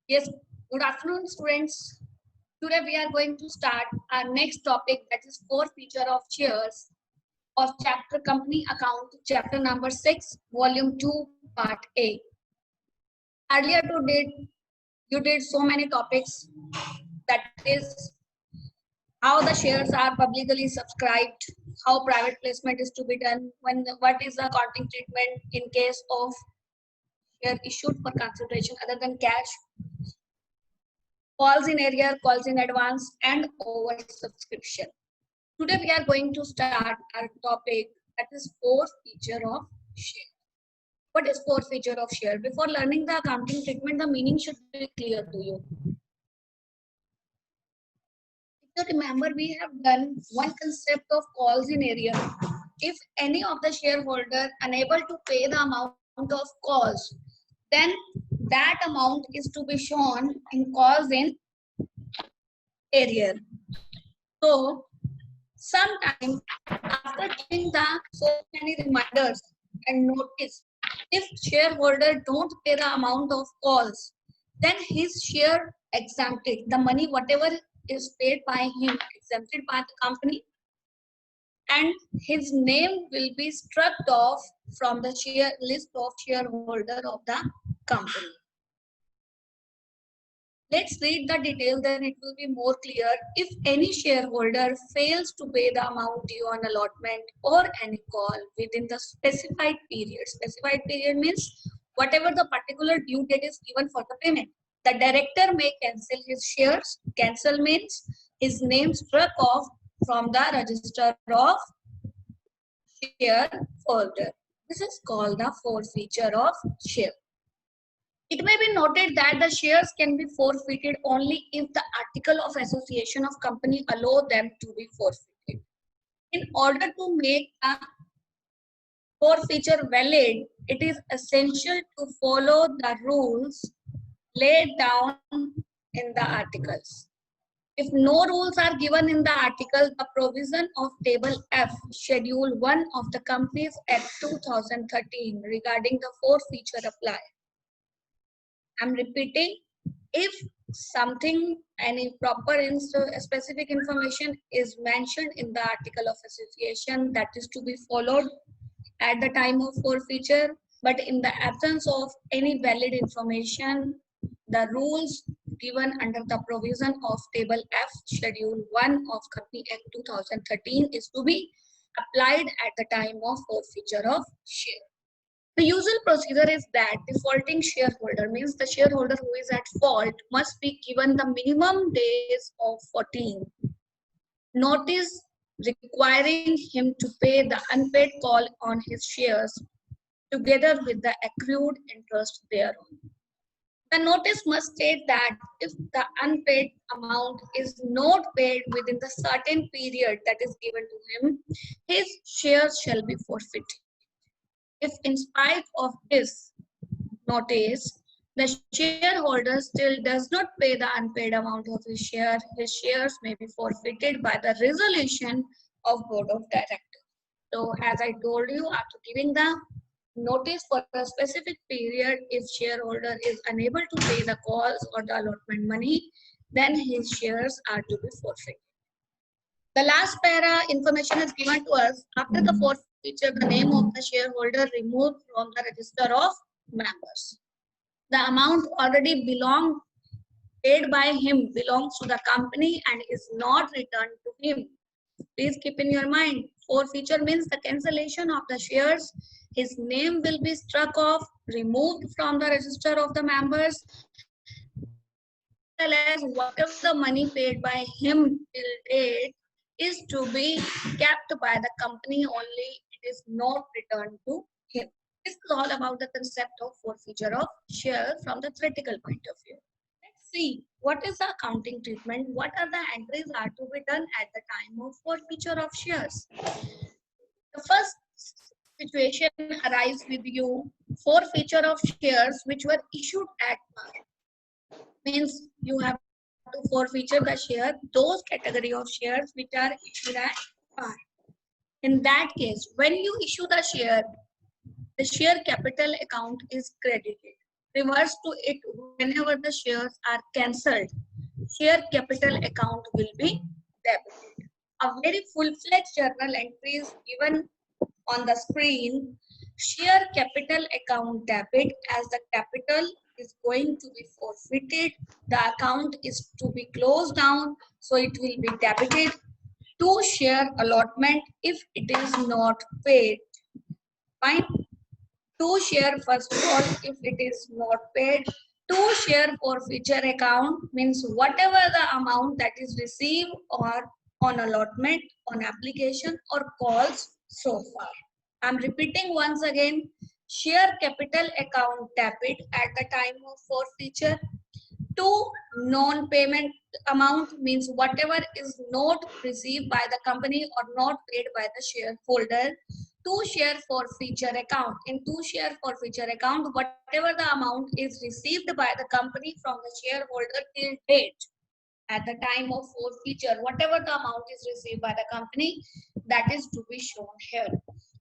Yes, good afternoon, students. Today we are going to start our next topic, that is four feature of shares of chapter company account, chapter number 6, volume 2, part A. Earlier you did so many topics, that is how the shares are publicly subscribed, how private placement is to be done, what is the accounting treatment in case of share issued for consideration other than cash, calls in arrear, calls in advance, and oversubscription. Today we are going to start our topic, that is fourth feature of share. What is fourth feature of share? Before learning the accounting treatment, the meaning should be clear to you. If you remember, we have done one concept of calls in arrear. If any of the shareholder unable to pay the amount of calls, then that amount is to be shown in calls in arrear. So sometime after giving the so many reminders and notice, if shareholder don't pay the amount of calls, then his share exempted. The money whatever is paid by him exempted by the company, and his name will be struck off from the share list of shareholder of the company. Let's read the detail, then it will be more clear. If any shareholder fails to pay the amount due on allotment or any call within the specified period means whatever the particular due date is given for the payment, the director may cancel his shares. Cancel means his name struck off from the register of shareholder. This is called the forfeiture of share. It may be noted that the shares can be forfeited only if the article of association of company allow them to be forfeited. In order to make a forfeiture valid, it is essential to follow the rules laid down in the articles. If no rules are given in the article, the provision of Table F, Schedule 1 of the Companies Act 2013 regarding the forfeiture apply. I'm repeating, if something, any proper specific information is mentioned in the article of association, that is to be followed at the time of forfeiture, but in the absence of any valid information, the rules given under the provision of Table F, Schedule 1 of Company Act 2013 is to be applied at the time of forfeiture of share. The usual procedure is that defaulting shareholder means the shareholder who is at fault must be given the minimum days of 14 notice requiring him to pay the unpaid call on his shares together with the accrued interest thereon. The notice must state that if the unpaid amount is not paid within the certain period that is given to him, his shares shall be forfeited. If in spite of this notice, the shareholder still does not pay the unpaid amount of his shares may be forfeited by the resolution of board of directors. So as I told you, after giving the notice for a specific period, if shareholder is unable to pay the calls or the allotment money, then his shares are to be forfeited. The last para information is given to us. After the forfeiture, the name of the shareholder removed from the register of members. The amount already paid by him belongs to the company and is not returned to him. Please keep in your mind, forfeiture means the cancellation of the shares. His name will be struck off, removed from the register of the members, as well as whatever the money paid by him till date is to be kept by the company only. It is not returned to him. This is all about the concept of forfeiture of share from the theoretical point of view. Let's see what is the accounting treatment, what are the entries are to be done at the time of forfeiture of shares. The first situation arises with you, forfeiture of shares which were issued at par. Means you have to forfeiture the share, those category of shares which are issued at par. In that case, when you issue the share capital account is credited. reverse to it whenever the shares are cancelled. Share capital account will be debited. A very full-fledged journal entry is given on the screen. Share capital account debit, as the capital is going to be forfeited. The account is to be closed down, so it will be debited. To share allotment if it is not paid. Fine. To share first of all if it is not paid. To share forfeiture account means whatever the amount that is received or on allotment, on application or calls so far. I'm repeating once again. Share capital account debit at the time of forfeiture. To non-payment amount means whatever is not received by the company or not paid by the shareholder. To share forfeiture account. In to share forfeiture account, whatever the amount is received by the company from the shareholder till date, at the time of forfeiture, whatever the amount is received by the company, that is to be shown here.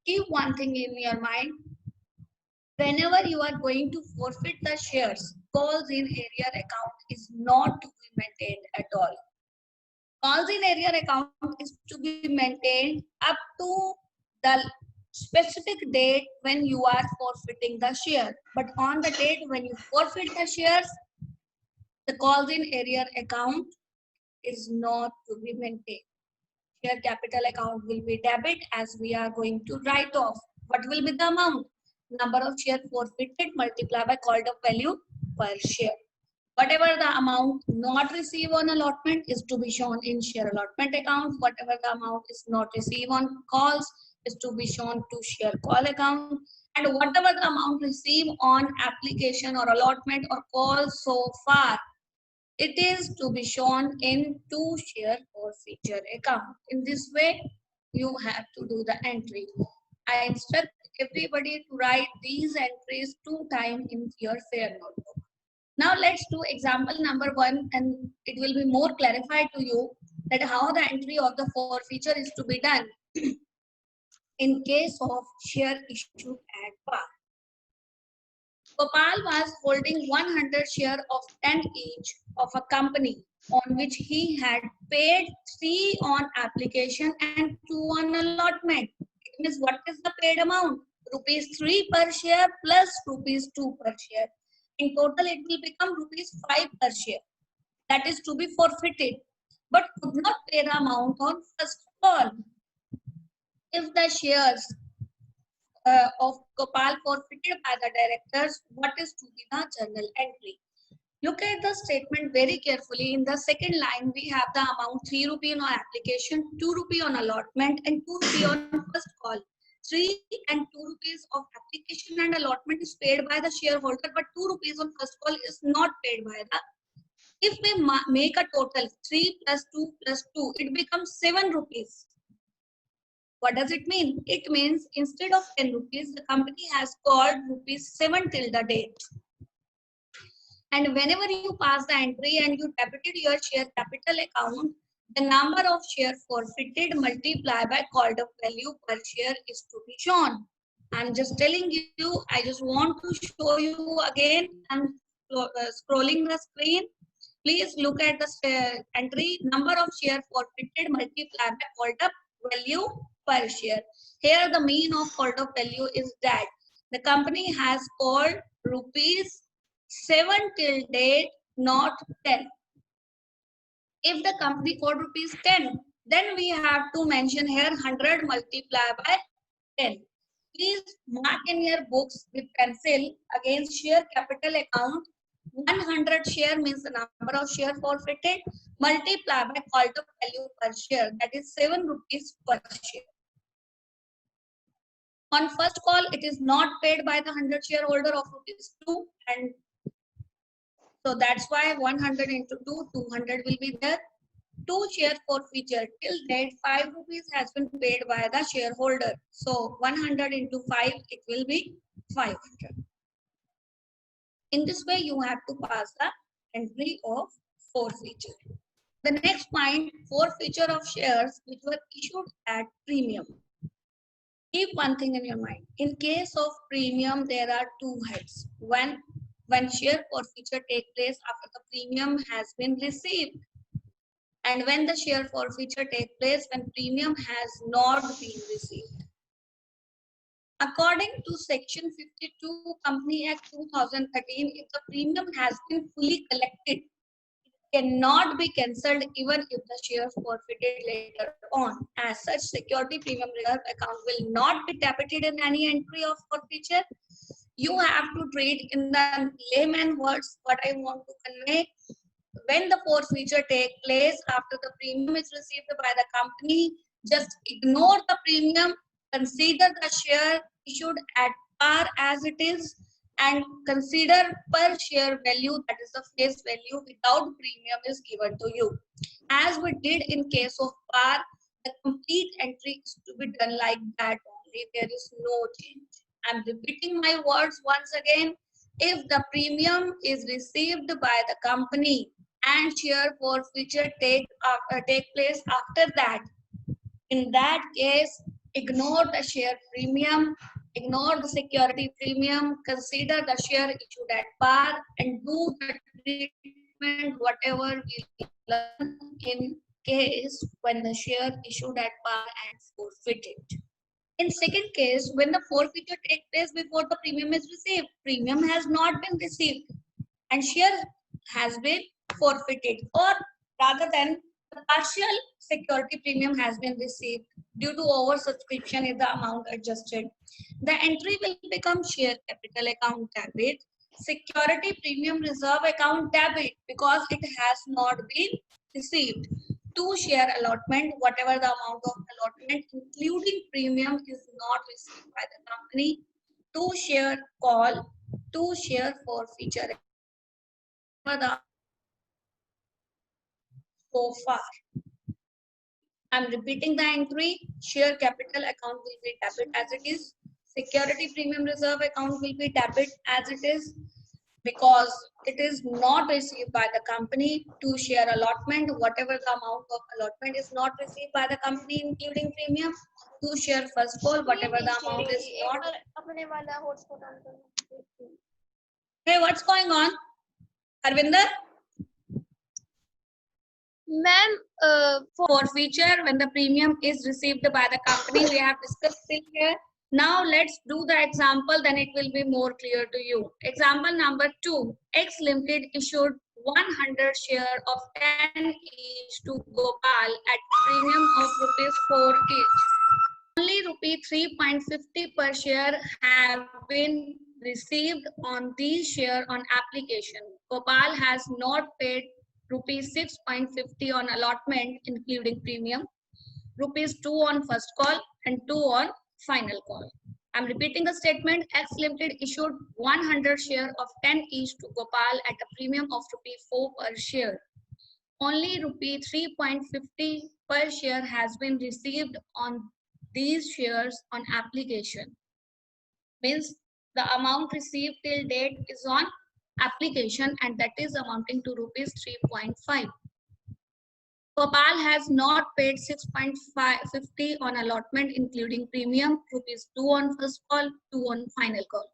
Keep one thing in your mind. Whenever you are going to forfeit the shares, calls in arrear account is not to be maintained at all. Calls in arrear account is to be maintained up to the specific date when you are forfeiting the share. But on the date when you forfeit the shares, the calls in arrear account is not to be maintained. Share capital account will be debit, as we are going to write off. What will be the amount? Number of share forfeited multiplied by called up value per share. Whatever the amount not received on allotment is to be shown in share allotment account. Whatever the amount is not received on calls is to be shown to share call account. And whatever the amount received on application or allotment or call so far, it is to be shown in to share forfeiture account. In this way, you have to do the entry. I instruct everybody to write these entries 2 times in your fair notebook. Now let's do example number 1, and it will be more clarified to you that how the entry of the forfeiture is to be done in case of share issue at par. Gopal was holding 100 share of 10 each of a company on which he had paid 3 on application and 2 on allotment. It means what is the paid amount? Rupees 3 per share plus rupees 2 per share. In total, it will become rupees 5 per share. That is to be forfeited, but could not pay the amount on first call. If the shares of Gopal forfeited by the directors, what is to be the journal entry? Look at the statement very carefully. In the second line, we have the amount 3 rupee on application, 2 rupee on allotment, and 2 rupee on first call. 3 and 2 rupees of application and allotment is paid by the shareholder, but 2 rupees on first call is not paid by the. If we make a total 3 plus 2 plus 2, it becomes 7 rupees. What does it mean? It means instead of 10 rupees, the company has called rupees 7 till the date. And whenever you pass the entry and you debited your share capital account, the number of shares forfeited multiplied by called up value per share is to be shown. I'm just telling you, I just want to show you again. I'm scrolling the screen. Please look at the entry, number of shares forfeited multiplied by called up value per share. Here the mean of called up value is that the company has called rupees 7 till date, not 10. If the company called rupees 10, then we have to mention here 100 multiplied by 10. Please mark in your books with pencil against share capital account. 100 share means the number of share forfeited multiplied by called up value per share, that is 7 rupees per share. On first call, it is not paid by the 100 shareholder of rupees 2, and so that's why 100 into 2, 200 will be there. 2 share forfeiture till date 5 rupees has been paid by the shareholder. So 100 into 5, it will be 500. In this way, you have to pass the entry of forfeiture. The next point, forfeiture of shares which were issued at premium. Keep one thing in your mind. In case of premium, there are 2 heads. One, when share forfeiture take place after the premium has been received, and when the share forfeiture take place when premium has not been received. According to Section 52 Company Act 2013, if the premium has been fully collected, cannot be cancelled even if the shares forfeited later on. As such, security premium reserve account will not be debited in any entry of forfeiture. You have to treat in the layman words what I want to convey. When the forfeiture take place after the premium is received by the company, just ignore the premium, consider the share issued at par as it is, and consider per share value, that is the face value without premium is given to you. As we did in case of par, the complete entry is to be done like that only. There is no change. I'm repeating my words once again. If the premium is received by the company and share forfeiture take place after that, in that case, ignore the share premium, ignore the security premium, consider the share issued at par, and do the treatment whatever we learn in case when the share issued at par and forfeited. In second case, when the forfeiture takes place before the premium is received, premium has not been received and share has been forfeited, or rather than the partial security premium has been received due to oversubscription is the amount adjusted. The entry will become share capital account debit, security premium reserve account debit because it has not been received. To share allotment, whatever the amount of allotment including premium is not received by the company. To share call, to share forfeiture the so far. I'm repeating the entry. Share capital account will be debit as it is. Security premium reserve account will be debit as it is because it is not received by the company. To share allotment, whatever the amount of allotment is not received by the company including premium. To share first call, whatever the amount is not. Hey, what's going on? Arvinder? Ma'am, forfeiture when the premium is received by the company, we have discussed till here. Now let's do the example, then it will be more clear to you. Example number 2. X Limited issued 100 share of 10 each to Gopal at premium of ₹4 each. Only ₹3.50 per share have been received on these share on application. Gopal has not paid ₹6.50 on allotment including premium, ₹2 on first call and 2 on final call. I'm repeating the statement. X Limited issued 100 share of 10 each to Gopal at a premium of ₹4 per share. Only ₹3.50 per share has been received on these shares on application. Means the amount received till date is on application and that is amounting to ₹3.5. Gopal has not paid 6.50 on allotment including premium, ₹2 on first call, 2 on final call.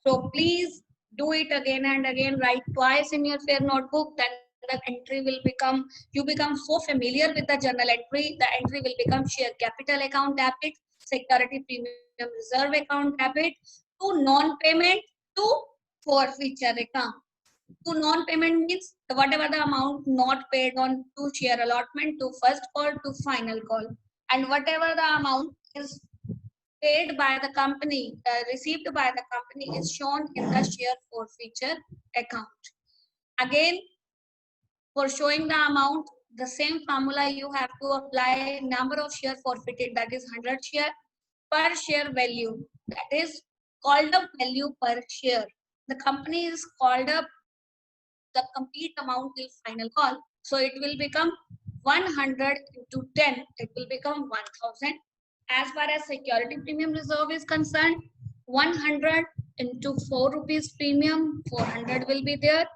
So please do it again and again, write twice in your fair notebook, then the entry will become, you become so familiar with the journal entry, the entry will become share capital account debit, security premium reserve account debit, to non-payment, to forfeiture account. To non-payment means whatever the amount not paid on to share allotment, to first call, to final call, and whatever the amount is paid by the company, received by the company is shown in the share forfeiture account. Again, for showing the amount, the same formula you have to apply. Number of share forfeited, that is 100 share, per share value, that is called up value per share. The company is called up the complete amount till final call. So it will become 100 into 10, it will become 1000. As far as security premium reserve is concerned, 100 into 4 rupees premium, 400 will be there.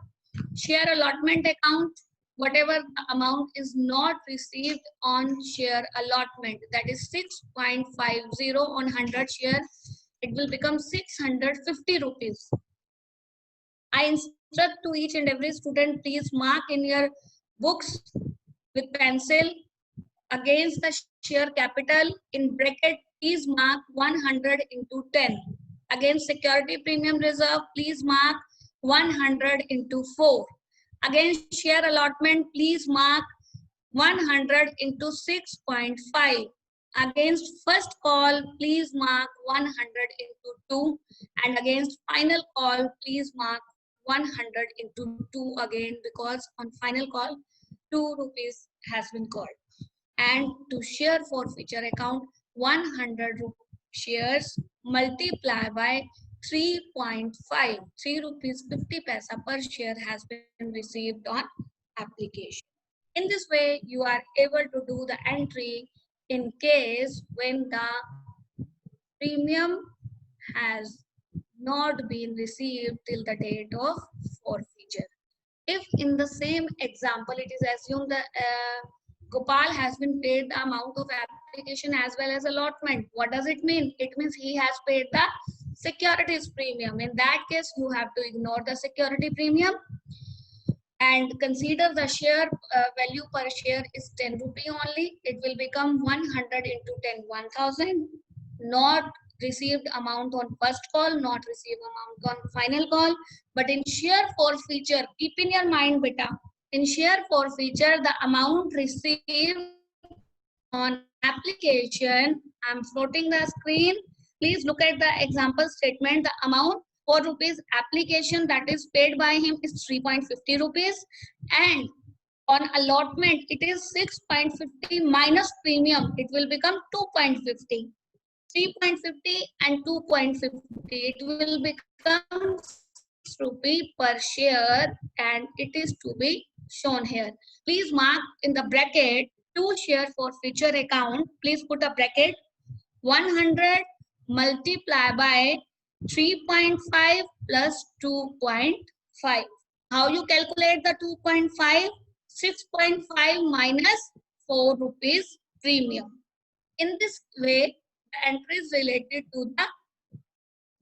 Share allotment account, whatever the amount is not received on share allotment, that is 6.50 on 100 share, it will become 650 rupees. I instruct to each and every student, please mark in your books with pencil against the share capital in bracket, please mark 100 into 10. Against security premium reserve, please mark 100 into 4. Against share allotment, please mark 100 into 6.5. Against first call, please mark 100 into 2. And against final call, please mark 100 into 2 again, because on final call, 2 rupees has been called. And to share forfeiture account, 100 shares multiply by 3.5, 3 rupees 50 paisa per share has been received on application. In this way, you are able to do the entry in case when the premium has not been received till the date of forfeiture. If in the same example, it is assumed that Gopal has been paid the amount of application as well as allotment. What does it mean? It means he has paid the securities premium. In that case, you have to ignore the security premium and consider the share value per share is 10 rupee only. It will become 100 into 10, 1000. Not received amount on first call, not received amount on final call. But in share forfeiture, keep in your mind, beta. In share forfeiture, the amount received on application, I'm floating the screen. Please look at the example statement. The amount 4 rupees application that is paid by him is 3.50 rupees, and on allotment it is 6.50 minus premium. It will become 2.50. 3.50 and 2.50. It will become 6 rupee per share, and it is to be shown here. Please mark in the bracket to share forfeiture account. Please put a bracket 100 multiply by 3.5 plus 2.5. How you calculate the 2.5? 6.5 minus 4 rupees premium. In this way, the entries related to the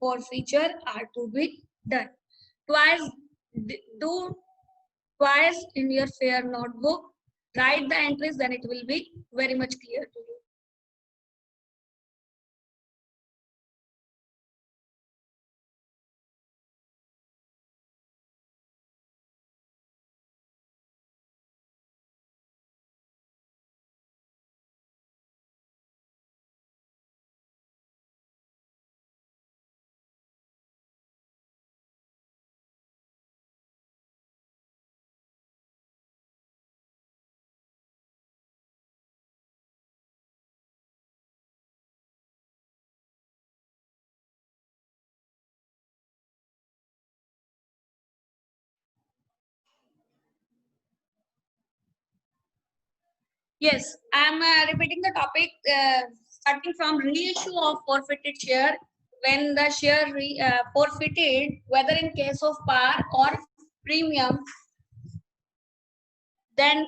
forfeiture are to be done. Do twice in your fair notebook. Write the entries, then it will be very much clear to you. Yes, I'm repeating the topic starting from reissue of forfeited share. When the share forfeited, whether in case of par or premium, then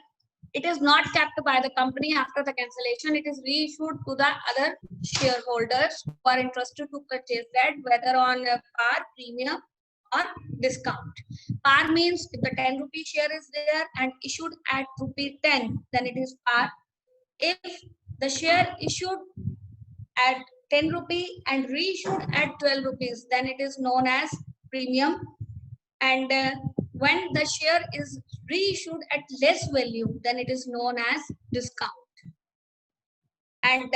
it is not kept by the company after the cancellation. It is reissued to the other shareholders who are interested to purchase that, whether on par, premium, or discount. Par means if the 10 rupee share is there and issued at rupee 10, then it is par. If the share issued at 10 rupee and reissued at 12 rupees, then it is known as premium. And when the share is reissued at less value, then it is known as discount. And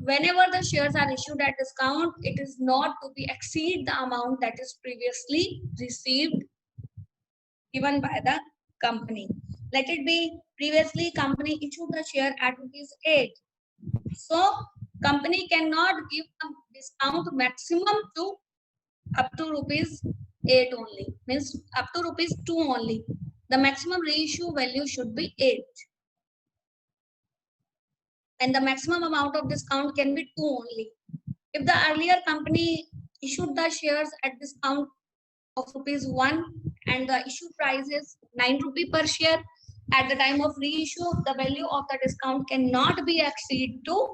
whenever the shares are issued at discount, it is not to be exceed the amount that is previously received given by the company. Let it be previously company issued the share at rupees 8. So company cannot give a discount maximum to up to rupees 8 only, means up to rupees 2 only. The maximum reissue value should be 8. And the maximum amount of discount can be 2 only. If the earlier company issued the shares at discount of rupees 1 and the issue price is 9 rupee per share, at the time of reissue, the value of the discount cannot be exceed to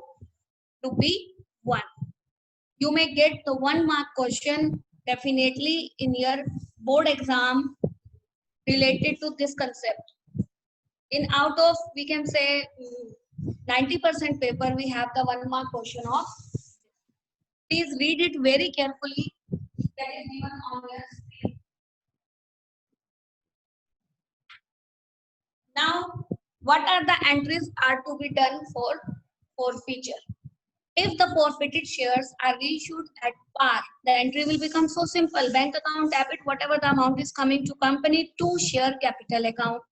rupee 1. You may get the 1 mark question definitely in your board exam related to this concept. In out of, we can say, 90% paper, we have the 1 mark question of. Please read it very carefully. That is given on your screen. Now, what are the entries are to be done for forfeiture? If the forfeited shares are reissued at par, the entry will become so simple. Bank account, debit, whatever the amount is coming to company, to share capital account.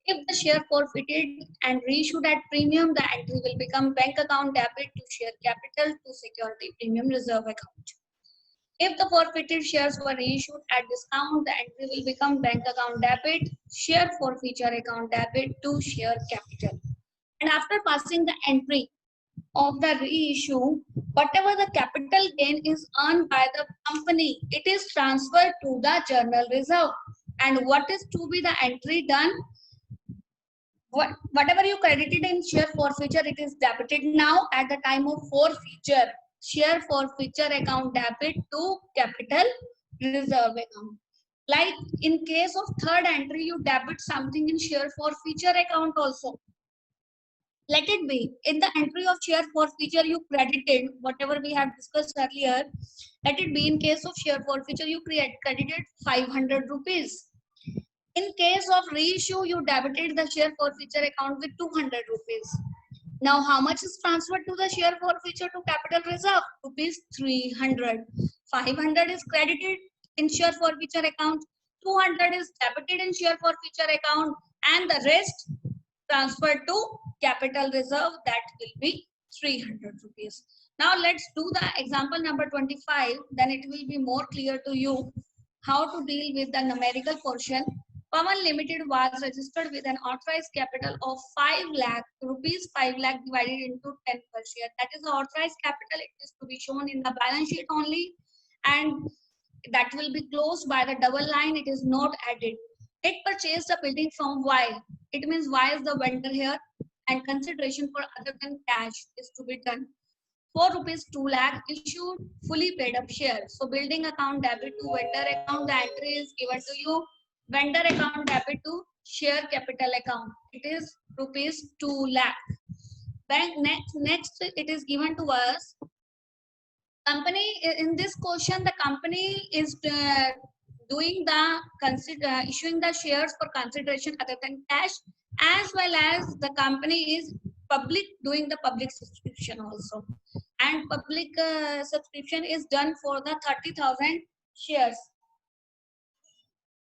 If the share forfeited and reissued at premium, the entry will become bank account debit to share capital to security premium reserve account. If the forfeited shares were reissued at discount, the entry will become bank account debit, share forfeiture account debit to share capital. And after passing the entry of the reissue, whatever the capital gain is earned by the company, it is transferred to the journal reserve. And what is to be the entry done? Whatever you credited in share forfeiture, it is debited now at the time of forfeiture. Share forfeiture account debit to capital reserve account. Like in case of third entry, you debit something in share forfeiture account also. Let it be in the entry of share forfeiture, you credited whatever we have discussed earlier. Let it be in case of share forfeiture, you credited 500 rupees. In case of reissue, you debited the share forfeiture account with 200 rupees. Now, how much is transferred to the share forfeiture to capital reserve? Rupees 300. 500 is credited in share forfeiture account. 200 is debited in share forfeiture account, and the rest transferred to capital reserve, that will be 300 rupees. Now let's do the example number 25, then it will be more clear to you how to deal with the numerical portion. Pawan Limited was registered with an authorized capital of 5 lakh rupees, 5 lakh divided into 10 per share. That is the authorized capital. It is to be shown in the balance sheet only, and that will be closed by the double line. It is not added. It purchased a building from Y. It means Y is the vendor here, and consideration for other than cash is to be done. 4 rupees 2 lakh issued fully paid up shares. So building account debit to vendor account, the entry is given to you. Vendor account debit to share capital account. It is rupees 2 lakh. Bank next it is given to us. Company, in this question, the company is doing the issuing the shares for consideration other than cash, as well as the company is doing the public subscription also, and public subscription is done for the 30,000 shares,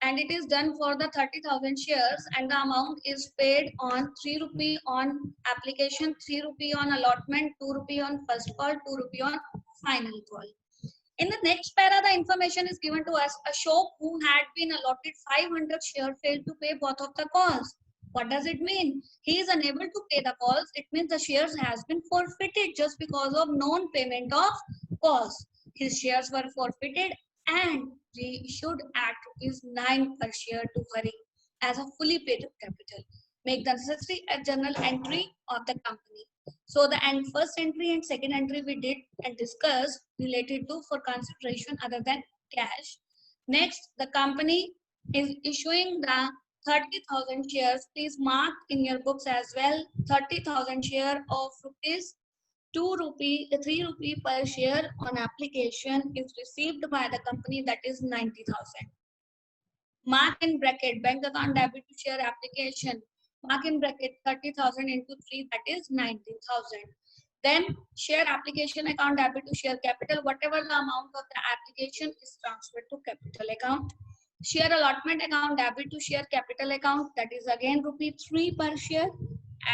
and it is done for the 30,000 shares, and the amount is paid on 3 rupee on application, 3 rupee on allotment, 2 rupee on first call, 2 rupee on final call. In the next para, the information is given to us. Ashok, who had been allotted 500 shares, failed to pay both of the calls. What does it mean? He is unable to pay the calls. It means the shares has been forfeited just because of non-payment of calls. His shares were forfeited and reissued at ₹9 per share to Hari as a fully paid up capital. Make the necessary journal entry of the company. So the first entry and second entry we did and discussed related to for consideration other than cash. Next, the company is issuing the 30,000 shares. Please mark in your books as well. 30,000 share of rupees 3 rupee per share on application is received by the company, that is 90,000. Mark in bracket bank account debit to share application. Mark in bracket 30,000 into 3, that is 90,000. Then share application account debit to share capital. Whatever the amount of the application is transferred to capital account. Share allotment account debit to share capital account. That is again ₹3 per share,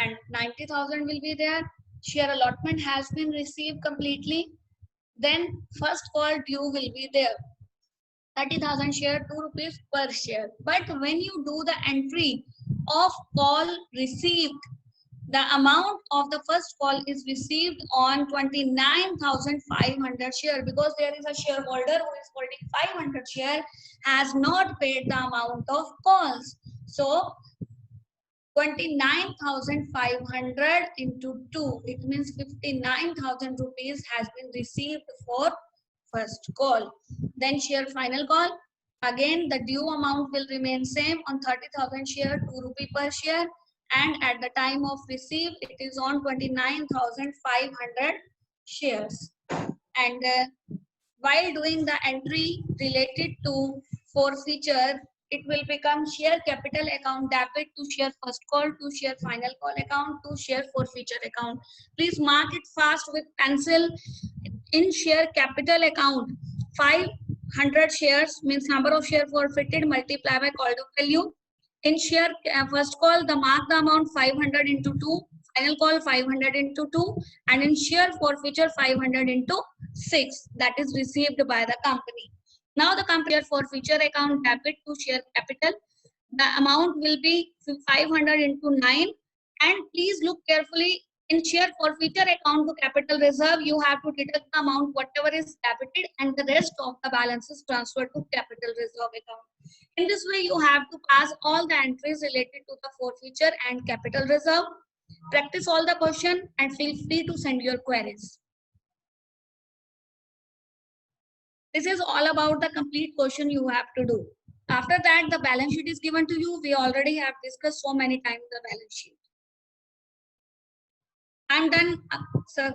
and 90,000 will be there. Share allotment has been received completely. Then first call due will be there. 30,000 share, 2 rupees per share. But when you do the entry of call received, the amount of the first call is received on 29,500 share, because there is a shareholder who is holding 500 share, has not paid the amount of calls. So 29,500 into 2, it means 59,000 rupees has been received for first call. Then share final call. Again, the due amount will remain same on 30,000 share, 2 rupee per share. And at the time of receipt, it is on 29,500 shares. And while doing the entry related to forfeiture, it will become share capital account debit to share first call, to share final call account, to share forfeiture account. Please mark it fast with pencil. In share capital account, 500 shares means number of share forfeited multiplied by call to value. In share first call, the mark the amount 500 into 2, final call 500 into 2, and in share forfeiture 500 into 6, that is received by the company. Now the company forfeiture account debit to share capital, the amount will be 500 into 9, and please look carefully. In share forfeiture account to capital reserve, you have to deduct the amount whatever is debited, and the rest of the balance is transferred to capital reserve account. In this way, you have to pass all the entries related to the forfeiture and capital reserve. Practice all the question and feel free to send your queries. This is all about the complete question you have to do. After that, the balance sheet is given to you. We already have discussed so many times the balance sheet. I'm done, sir.